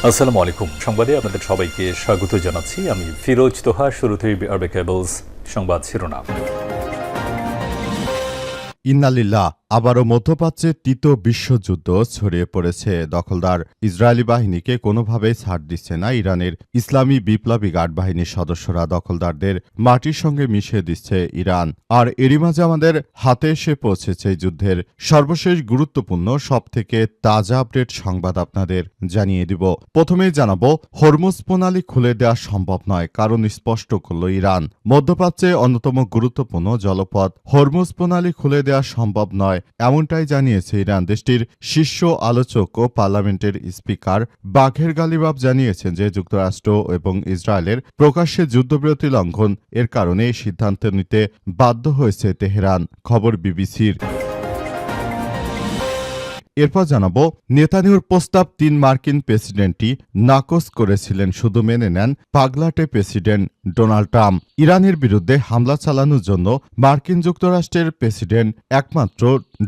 আসসালামু আলাইকুম। সংবাদে আপনাদের সবাইকে স্বাগত জানাচ্ছি। আমি ফিরোজ তোহা। শুরুতেই আরবে কেবলস সংবাদ শিরোনাম। ইন্নালিল্লাহ, আবারও মধ্যপ্রাচ্যে তৃতীয় বিশ্বযুদ্ধ ছড়িয়ে পড়েছে। দখলদার ইসরায়েলি বাহিনীকে কোনোভাবেই ছাড় দিচ্ছে না ইরানের ইসলামী বিপ্লবী গার্ড বাহিনীর সদস্যরা। দখলদারদের মাটির সঙ্গে মিশিয়ে দিচ্ছে ইরান। আর এরই মাঝে আমাদের হাতে এসে পৌঁছেছে যুদ্ধের সর্বশেষ গুরুত্বপূর্ণ সবথেকে তাজা আপডেট সংবাদ আপনাদের জানিয়ে দিব। প্রথমেই জানাবো, হরমুজ প্রণালী খুলে দেওয়া সম্ভব নয়, কারণ স্পষ্ট করল ইরান। মধ্যপ্রাচ্যে অন্যতম গুরুত্বপূর্ণ জলপথ হরমুজ প্রণালী খুলে দেওয়া সম্ভব নয়, এমনটাই জানিয়েছে ইরান। দেশটির শীর্ষ আলোচক ও পার্লামেন্টের স্পিকার বাঘের গালিবাফ জানিয়েছেন যে যুক্তরাষ্ট্র এবং ইসরায়েলের প্রকাশ্যে যুদ্ধবিরতি লঙ্ঘন এর কারণে এই সিদ্ধান্ত নিতে বাধ্য হয়েছে তেহরান। খবর বিবিসির। এরপর জানাবো, নেতানিয়াহুর প্রস্তাব ৩ মার্কিন প্রেসিডেন্টই নাকচ করেছিলেন, শুধু মেনে নেন পাগলাটে প্রেসিডেন্ট ডোনাল্ড ট্রাম্প। ইরানের বিরুদ্ধে হামলা চালানোর জন্য মার্কিন যুক্তরাষ্ট্রের প্রেসিডেন্ট একমাত্র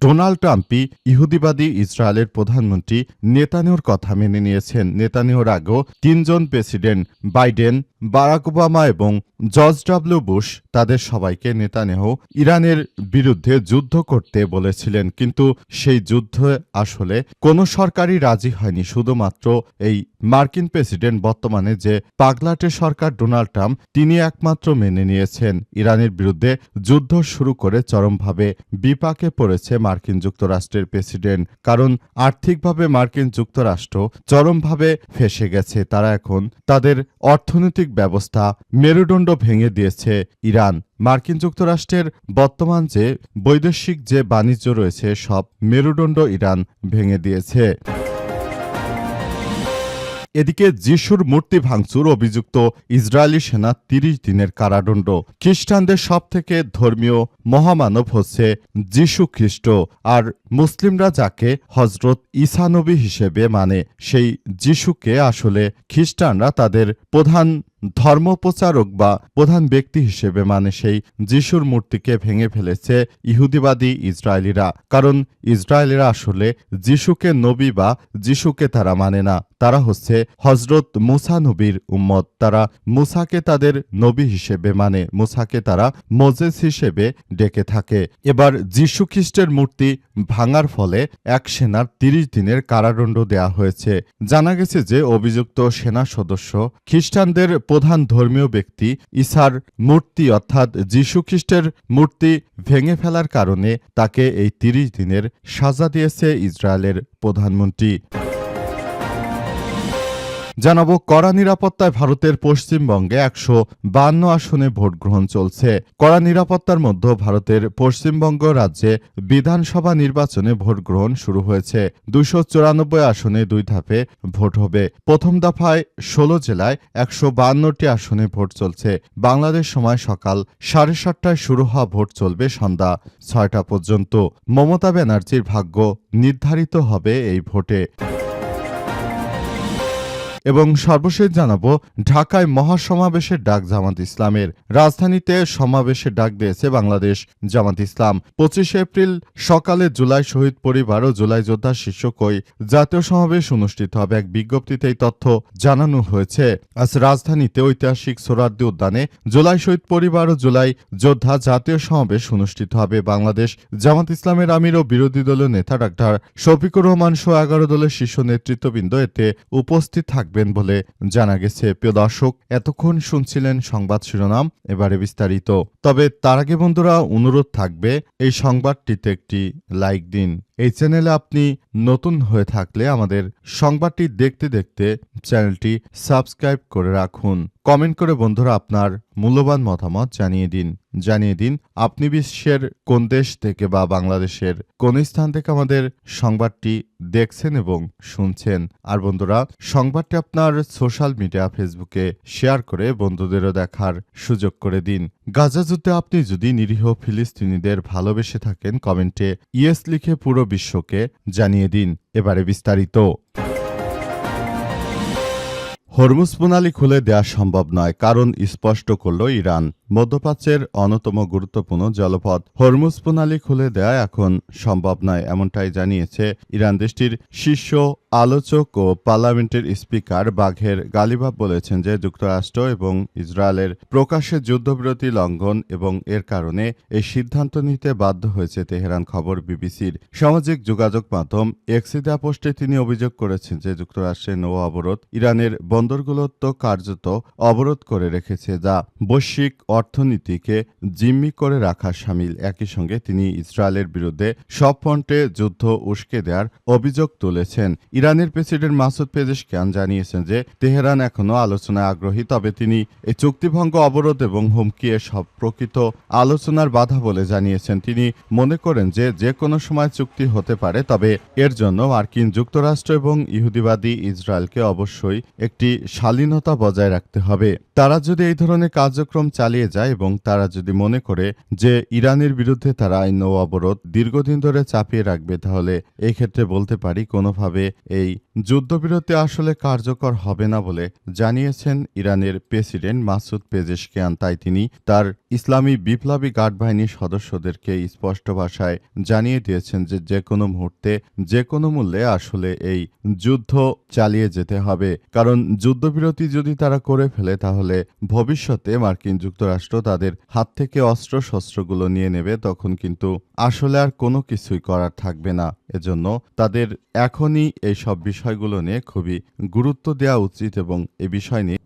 ডোনাল্ড ট্রাম্পই ইহুদিবাদী ইসরায়েলের প্রধানমন্ত্রী নেতানিয়াহুর কথা মেনে নিয়েছেন। নেতানিয়াহুর আগেও ৩ জন প্রেসিডেন্ট বাইডেন, বারাক ওবামা এবং জর্জ ডব্লিউ বুশ তাদের সবাইকে নেতানিয়াহু ইরানের বিরুদ্ধে যুদ্ধ করতে বলেছিলেন, কিন্তু সেই যুদ্ধে আসলে কোনো সরকারই রাজি হয়নি। শুধুমাত্র এই মার্কিন প্রেসিডেন্ট বর্তমানে যে পাগলাটে সরকার ডোনাল্ড ট্রাম্প, তিনি একমাত্র মেনে নিয়েছেন। ইরানের বিরুদ্ধে যুদ্ধ শুরু করে চরমভাবে বিপাকে পড়েছে মার্কিন যুক্তরাষ্ট্রের প্রেসিডেন্ট, কারণ আর্থিকভাবে মার্কিন যুক্তরাষ্ট্র চরমভাবে ফেঁসে গেছে। তারা এখন তাদের অর্থনৈতিক ব্যবস্থা মেরুদণ্ড ভেঙে দিয়েছে ইরান। মার্কিন যুক্তরাষ্ট্রের বর্তমান যে বৈদেশিক যে বাণিজ্য রয়েছে, সব মেরুদণ্ড ইরান ভেঙে দিয়েছে। এদিকে যিশুর মূর্তি ভাঙচুর অভিযুক্ত ইসরায়েলি সেনা ৩০ দিনের কারাদণ্ড। খ্রিস্টানদের সবথেকে ধর্মীয় মহামানব হচ্ছে যিশু খ্রিস্ট, আর মুসলিমরা যাকে হজরত ঈসা নবী হিসেবে মানে, সেই যিশুকে আসলে খ্রিস্টানরা তাদের প্রধান ধর্মপ্রচারক বা প্রধান ব্যক্তি হিসেবে মানে। সেই যিশুর মূর্তিকে ভেঙে ফেলেছে ইহুদিবাদী ইসরায়েলিরা, কারণ ইসরায়েলিরা আসলে যিশুকে নবী বা যিশুকে তারা মানে না। তারা হচ্ছে হজরত মুসা নবীর উম্মত। তারা মুসাকে তাদের নবী হিসেবে মানে, মুসাকে তারা মোজেস হিসেবে ডেকে থাকে। এবার যিশু খ্রিস্টের মূর্তি ভাঙার ফলে এক সেনার ৩০ দিনের কারাদণ্ড দেয়া হয়েছে। জানা গেছে যে অভিযুক্ত সেনা সদস্য খ্রিস্টানদের প্রধান ধর্মীয় ব্যক্তি ঈসার মূর্তি অর্থাৎ যিশু খ্রিস্টের মূর্তি ভেঙে ফেলার কারণে তাকে এই ৩০ দিনের সাজা দিয়েছে ইসরায়েলের প্রধানমন্ত্রী। জানাবো, কড়া নিরাপত্তায় ভারতের পশ্চিমবঙ্গে ১৫২ আসনে ভোট গ্রহণ চলছে। কড়া নিরাপত্তার মধ্যে ভারতের পশ্চিমবঙ্গ রাজ্যে বিধানসভা নির্বাচনে ভোট গ্রহণ শুরু হয়েছে। ২৯৪ আসনে ২ ধাপে ভোট হবে। প্রথম দফায় ১৬ জেলায় ১৫২টি আসনে ভোট চলছে। বাংলাদেশ সময় সকাল ৭:৩০টায় শুরু হওয়া ভোট চলবে সন্ধ্যা ৬টা পর্যন্ত। মমতা ব্যানার্জির ভাগ্য নির্ধারিত হবে এই ভোটে। এবং সর্বশেষ জানাবো, ঢাকায় মহাসমাবেশের ডাক জামাত ইসলামের। রাজধানীতে সমাবেশের ডাক দিয়েছে বাংলাদেশ জামাত ইসলাম। ২৫ এপ্রিল সকালে জুলাই শহীদ পরিবার ও জুলাই যোদ্ধা শীর্ষক ওই জাতীয় সমাবেশ অনুষ্ঠিত হবে। এক বিজ্ঞপ্তিতে এই তথ্য জানানো হয়েছে। আজ রাজধানীতে ঐতিহাসিক সোহরাওয়ার্দী উদ্যানে জুলাই শহীদ পরিবার ও জুলাই যোদ্ধা জাতীয় সমাবেশ অনুষ্ঠিত হবে। বাংলাদেশ জামাত ইসলামের আমির ও বিরোধী দলীয় নেতা ডাক্তার শফিকুর রহমান সহ ১১ দলের শীর্ষ নেতৃত্ববৃন্দ এতে উপস্থিত থাকবে বলে জানা গেছে। প্রিয় দর্শক, এতক্ষণ শুনছিলেন সংবাদ শিরোনাম, এবারে বিস্তারিত। তবে তার আগে বন্ধুরা, অনুরোধ থাকবে এই সংবাদটিতে একটি লাইক দিন। এই চ্যানেলে আপনি নতুন হয়ে থাকলে আমাদের সংবাদটি দেখতে দেখতে চ্যানেলটি সাবস্ক্রাইব করে রাখুন। কমেন্ট করে বন্ধুরা আপনার মূল্যবান মতামত জানিয়ে দিন আপনি বিশ্বের কোন দেশ থেকে বা বাংলাদেশের কোন স্থান থেকে আমাদের সংবাদটি দেখছেন এবং শুনছেন। আর বন্ধুরা, সংবাদটি আপনার সোশ্যাল মিডিয়া ফেসবুকে শেয়ার করে বন্ধুদেরও দেখার সুযোগ করে দিন। গাজা যুদ্ধে আপনি যদি নিরীহ ফিলিস্তিনিদের ভালোবেসে থাকেন, কমেন্টে ইয়েস লিখে পুরো বিশ্বকে জানিয়ে দিন। এবারে বিস্তারিত। হরমুজ প্রণালী খুলে দেওয়া সম্ভব নয়, কারণ স্পষ্ট করল ইরান। মধ্যপ্রাচ্যের অন্যতম গুরুত্বপূর্ণ জলপথ হরমুজ প্রণালী খুলে দেওয়া এখন সম্ভব নয়, এমনটাই জানিয়েছে ইরান। দেশটির শীর্ষ আলোচক ও পার্লামেন্টের স্পিকার বাঘের গালিবাফ বলেছেন যে যুক্তরাষ্ট্র এবং ইসরায়েলের প্রকাশ্যে যুদ্ধবিরতি লঙ্ঘন এবং এর কারণে এই সিদ্ধান্ত নিতে বাধ্য হয়েছে তেহরান। খবর বিবিসির। সামাজিক যোগাযোগ মাধ্যম এক্সে দেয়া পোস্টে তিনি অভিযোগ করেছেন যে যুক্তরাষ্ট্রের নৌ অবরোধ ইরানের বন্দরগুলো তো কার্যত অবরোধ করে রেখেছে, যা বৈশ্বিক অর্থনীতিকে জিম্মি করে রাখা শামিল। একই সঙ্গে তিনি ইসরায়েলের বিরুদ্ধে সব ফ্রন্টে যুদ্ধ উস্কে দেওয়ার অভিযোগ তুলেছেন। ইরানের প্রেসিডেন্ট মাসুদ পেজেশকিয়ান জানিয়েছেন যে তেহরান এখনও আলোচনায় আগ্রহী, তবে তিনি এই চুক্তিভঙ্গ, অবরোধ এবং হুমকি এসব প্রকৃত আলোচনার বাধা বলে জানিয়েছেন। তিনি মনে করেন যে কোনো সময় চুক্তি হতে পারে, তবে এর জন্য মার্কিন যুক্তরাষ্ট্র এবং ইহুদিবাদী ইসরায়েলকে অবশ্যই একটি শালীনতা বজায় রাখতে হবে। তারা যদি এই ধরনের কার্যক্রম চালিয়ে যায় এবং তারা যদি মনে করে যে ইরানের বিরুদ্ধে তারা এই নৌ অবরোধ দীর্ঘদিন ধরে চাপিয়ে রাখবে, তাহলে এই ক্ষেত্রে বলতে পারি কোনোভাবে এই যুদ্ধবিরতি আসলে কার্যকর হবে না বলে জানিয়েছেন ইরানের প্রেসিডেন্ট মাসুদ পেজেশকিয়ান। তাই তিনি তার ইসলামী বিপ্লবী গার্ড বাহিনীর সদস্যদেরকে স্পষ্ট ভাষায় জানিয়ে দিয়েছেন যে কোনো মুহূর্তে যে কোনো মূল্যে আসলে এই যুদ্ধ চালিয়ে যেতে হবে, কারণ যুদ্ধবিরতি যদি তারা করে ফেলে তাহলে ভবিষ্যতে মার্কিন যুক্তরাষ্ট্র তাদের হাত থেকে অস্ত্রশস্ত্রগুলো নিয়ে নেবে, তখন কিন্তু আসলে আর কোনো কিছুই করার থাকবে না। এজন্য তাদের এখনই এই সব বিষয়গুলো নিয়ে খুবই গুরুত্ব দেওয়া উচিত এবং এ বিষয় নিয়ে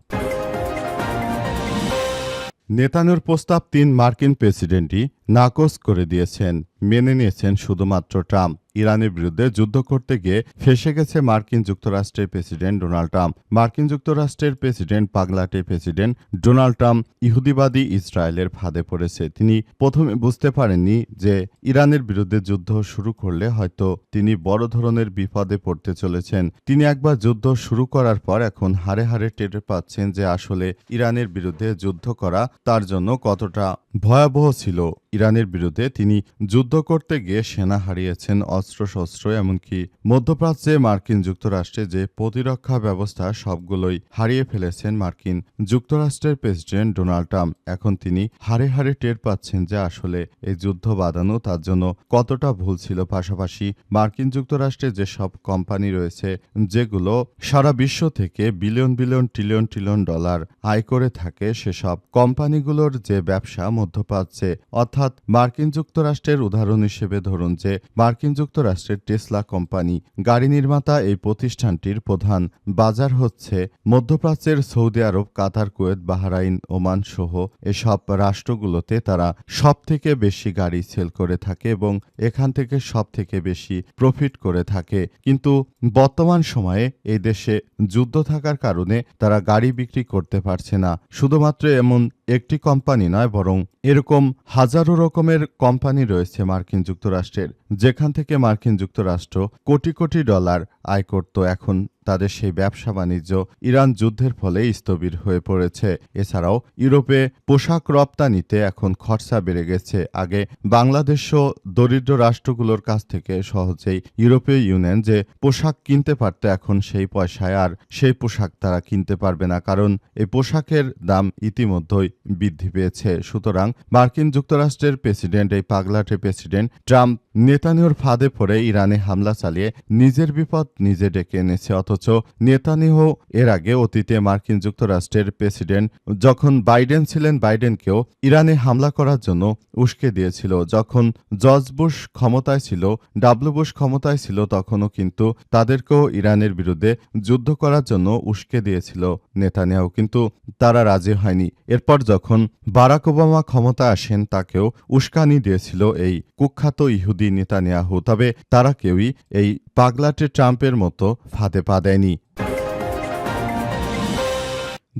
নেতানিয়াহুর প্রস্তাব ৩ মার্কিন প্রেসিডেন্টই নাকচ করে দিয়েছেন, মেনে নিয়েছেন শুধুমাত্র ট্রাম্প। ইরানের বিরুদ্ধে যুদ্ধ করতে গিয়ে ফেঁসে গেছে মার্কিন যুক্তরাষ্ট্রের প্রেসিডেন্ট ডোনাল্ড ট্রাম্প। মার্কিন যুক্তরাষ্ট্রের প্রেসিডেন্ট পাগলাটে প্রেসিডেন্ট ডোনাল্ড ট্রাম্প ইহুদিবাদী ইসরায়েলের ফাঁদে পড়েছে। তিনি প্রথমে বুঝতে পারেননি যে ইরানের বিরুদ্ধে যুদ্ধ শুরু করলে হয়তো তিনি বড় ধরনের বিপদে পড়তে চলেছেন। তিনি একবার যুদ্ধ শুরু করার পর এখন হাড়ে হাড়ে টের পাচ্ছেন যে আসলে ইরানের বিরুদ্ধে যুদ্ধ করা তার জন্য কতটা ভয়াবহ ছিল। ইরানের বিরুদ্ধে তিনি যুদ্ধ করতে গিয়ে সেনা হারিয়েছেন, অস্ত্রশস্ত্র, এমনকি মধ্যপ্রাচ্যে মার্কিন যুক্তরাষ্ট্রে যে প্রতিরক্ষা ব্যবস্থা সবগুলোই হারিয়ে ফেলেছেন মার্কিন যুক্তরাষ্ট্রের প্রেসিডেন্ট ডোনাল্ড ট্রাম্প। এখন তিনি হাড়ে হাড়ে টের পাচ্ছেন যে আসলে এই যুদ্ধ বাঁধানো তার জন্য কতটা ভুল ছিল। পাশাপাশি মার্কিন যুক্তরাষ্ট্রে যেসব কোম্পানি রয়েছে যেগুলো সারা বিশ্ব থেকে billion billion trillion trillion dollar আয় করে থাকে, সেসব কোম্পানিগুলোর যে ব্যবসা মধ্যপ্রাচ্যে, অর্থাৎ মার্কিন যুক্তরাষ্ট্রের উদাহরণ হিসেবে ধরুন যে মার্কিন যুক্তরাষ্ট্রের টেসলা কোম্পানি, গাড়ি নির্মাতা, এই প্রতিষ্ঠানটির প্রধান বাজার হচ্ছে মধ্যপ্রাচ্যের সৌদি আরব, কাতার, কুয়েত, বাহরাইন, ওমান সহ এসব রাষ্ট্রগুলোতে তারা সব থেকে বেশি গাড়ি সেল করে থাকে এবং এখান থেকে সব থেকে বেশি প্রফিট করে থাকে। কিন্তু বর্তমান সময়ে এই দেশে যুদ্ধ থাকার কারণে তারা গাড়ি বিক্রি করতে পারছে না। শুধুমাত্র এমন একটি কোম্পানি নয়, বরং এরকম হাজারো রকমের কোম্পানি রয়েছে মার্কিন যুক্তরাষ্ট্রের, যেখান থেকে মার্কিন যুক্তরাষ্ট্র কোটি কোটি ডলার আয় করত। এখন তাদের সেই ব্যবসা বাণিজ্য ইরান যুদ্ধের ফলে স্থবির হয়ে পড়েছে। এছাড়াও ইউরোপে পোশাক রপ্তানিতে এখন খরচা বেড়ে গেছে। আগে বাংলাদেশও দরিদ্র রাষ্ট্রগুলোর কাছ থেকে সহজেই ইউরোপীয় ইউনিয়ন যে পোশাক কিনতে পারত, এখন সেই পয়সায় আর সেই পোশাক তারা কিনতে পারবে না, কারণ এই পোশাকের দাম ইতিমধ্যেই বৃদ্ধি পেয়েছে। সুতরাং মার্কিন যুক্তরাষ্ট্রের প্রেসিডেন্ট, এই পাগলাটে প্রেসিডেন্ট ট্রাম্প নেতানিয়াহুর ফাঁদে পড়ে ইরানে হামলা চালিয়ে নিজের বিপদ নিজে ডেকে এনেছে। অথচ নেতানিয়াহু এর আগে অতীতে মার্কিন যুক্তরাষ্ট্রের প্রেসিডেন্ট যখন বাইডেন ছিলেন, বাইডেনকেও ইরানে হামলা করার জন্য উস্কে দিয়েছিল। যখন জর্জ বুশ ক্ষমতায় ছিল, ডাব্লু বুশ ক্ষমতায় ছিল, তখনও কিন্তু তাদেরকেও ইরানের বিরুদ্ধে যুদ্ধ করার জন্য উস্কে দিয়েছিল নেতানিয়াহু, কিন্তু তারা রাজি হয়নি। এরপর যখন বারাক ওবামা ক্ষমতায় আসেন, তাকেও উস্কানি দিয়েছিল এই কুখ্যাত ইহুদি নেতানিয়াহু। তবে তারা কেউই এই পাগলাটে ট্রাম্পের মতো ফাঁদে পা দেয়নি।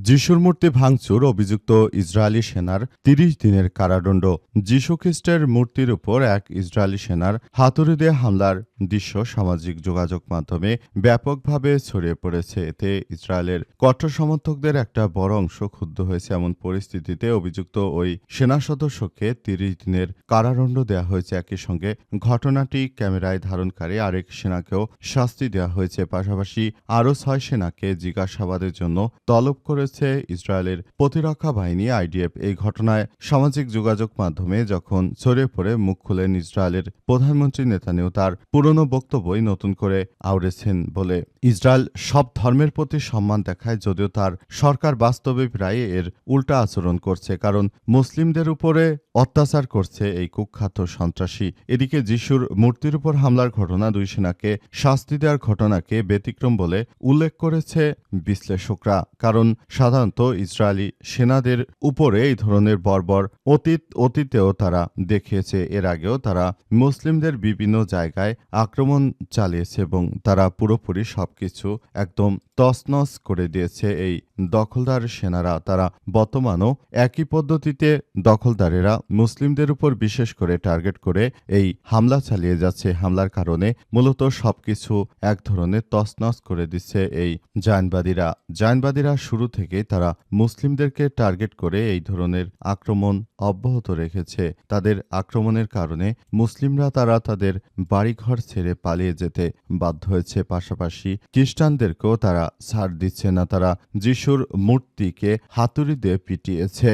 যিশুর মূর্তি ভাঙচুর অভিযুক্ত ইসরায়েলি সেনার ৩০ দিনের কারাদণ্ড। যিশু খ্রিস্টের মূর্তির উপর এক ইসরায়েলি সেনার হাতুড়ি দিয়ে হামলার দৃশ্য সামাজিক যোগাযোগ মাধ্যমে ব্যাপকভাবে ছড়িয়ে পড়েছে। এতে ইসরায়েলের কট্টর সমর্থকদের একটা বড় অংশ ক্ষুব্ধ হয়েছে। এমন পরিস্থিতিতে অভিযুক্ত ওই সেনা সদস্যকে ৩০ দিনের কারাদণ্ড দেওয়া হয়েছে। একই সঙ্গে ঘটনাটি ক্যামেরায় ধারণকারী আরেক সেনাকেও শাস্তি দেওয়া হয়েছে। পাশাপাশি আরও ৬ সেনাকে জিজ্ঞাসাবাদের জন্য তলব করে করেছে ইসরায়েলের প্রতিরক্ষা বাহিনী আইডিএফ। এই ঘটনায় সামাজিক যোগাযোগ মাধ্যমে যখন ছড়িয়ে পড়ে মুখ খুলেন ইসরায়েলের প্রধানমন্ত্রী নেতানিয়াহু তার পুরনো বক্তব্যই নতুন করে আওড়েছেন বলে। ইসরায়েল সব ধর্মের প্রতি সম্মান দেখায়, যদিও তার সরকার বাস্তবে প্রায় এর উল্টা আচরণ করছে, কারণ মুসলিমদের উপরে অত্যাচার করছে এই কুখ্যাত সন্ত্রাসী। এদিকে যিশুর মূর্তির উপর হামলার ঘটনা দুই সেনাকে শাস্তি দেওয়ার ঘটনাকে ব্যতিক্রম বলে উল্লেখ করেছে বিশ্লেষকরা, কারণ সাধারণত ইসরায়েলি সেনাদের উপরে এই ধরনের বর্বর অতীতেও তারা দেখিয়েছে। এর আগেও তারা মুসলিমদের বিভিন্ন জায়গায় আক্রমণ চালিয়েছে এবং তারা পুরোপুরি সবকিছু একদম তছনছ করে দিয়েছে এই দখলদার সেনারা। তারা বর্তমানও একই পদ্ধতিতে দখলদারেরা মুসলিমদের উপর বিশেষ করে টার্গেট করে এই হামলা চালিয়ে যাচ্ছে। হামলার কারণে মূলত সবকিছু এক ধরনের তছনছ করে দিচ্ছে এই জায়নবাদীরা শুরু থেকেই তারা মুসলিমদেরকে টার্গেট করে এই ধরনের আক্রমণ অব্যাহত রেখেছে। তাদের আক্রমণের কারণে মুসলিমরা তাদের বাড়িঘর ছেড়ে পালিয়ে যেতে বাধ্য হয়েছে। পাশাপাশি খ্রিস্টানদেরকেও তারা ছাড় দিচ্ছে না, তারা যিশুর মূর্তিকে হাতুড়ি দিয়ে পিটিয়েছে।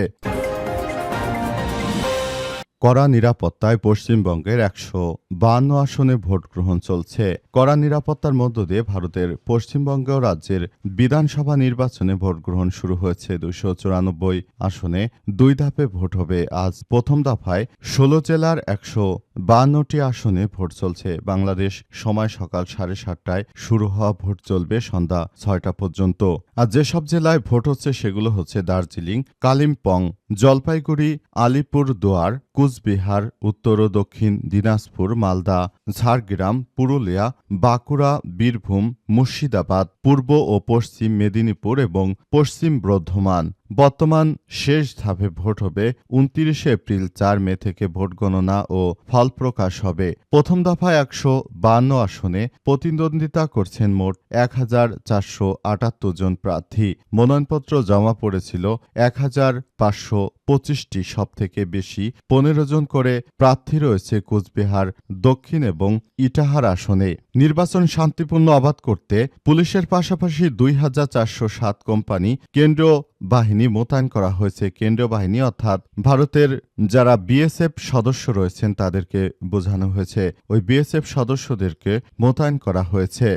কড়া নিরাপত্তায় পশ্চিমবঙ্গের ১৫২ আসনে ভোট গ্রহণ চলছে। কড়া নিরাপত্তার মধ্য দিয়ে ভারতের পশ্চিমবঙ্গ রাজ্যের বিধানসভা নির্বাচনে ভোট গ্রহণ শুরু হয়েছে। ২৯৪ আসনে ২ ধাপে ভোট হবে। আজ প্রথম দফায় ১৬ জেলার ১৫২টি আসনে ভোট চলছে। বাংলাদেশ সময় সকাল ৭:৩০টায় শুরু হওয়া ভোট চলবে সন্ধ্যা ৬টা পর্যন্ত। আর যেসব জেলায় ভোট হচ্ছে সেগুলো হচ্ছে দার্জিলিং, কালিম্পং, জলপাইগুড়ি, আলিপুরদুয়ার, কুচবিহার, উত্তর ও দক্ষিণ দিনাজপুর, মালদা, ঝাড়গ্রাম, পুরুলিয়া, বাঁকুড়া, বীরভূম, মুর্শিদাবাদ, পূর্ব ও পশ্চিম মেদিনীপুর এবং পশ্চিম বর্ধমান। বর্তমান শেষ ধাপে ভোট হবে ২৯ এপ্রিল। ৪ মে থেকে ভোট গণনা ও ফল প্রকাশ হবে। প্রথম দফায় ১৫২ আসনে প্রতিদ্বন্দ্বিতা করছেন মোট ১,৪৭৮ জন প্রার্থী। মনোনয়নপত্র জমা পড়েছিল ১,৫২৫টি। সব থেকে বেশি ১৫ জন করে প্রার্থী রয়েছে কোচবিহার দক্ষিণ এবং ইটাহার আসনে। নির্বাচন শান্তিপূর্ণ অবাধ করতে পুলিশের পাশাপাশি ২,৪০৭ কোম্পানি কেন্দ্রীয় বাহিনী মোতায়েন করা হয়েছে। কেন্দ্রীয় বাহিনী অর্থাৎ ভারতের যারা বিএসএফ সদস্য রয়েছেন তাদেরকে বোঝানো হয়েছে। ওই বিএসএফ সদস্যদেরকে মোতায়েন করা হয়েছে।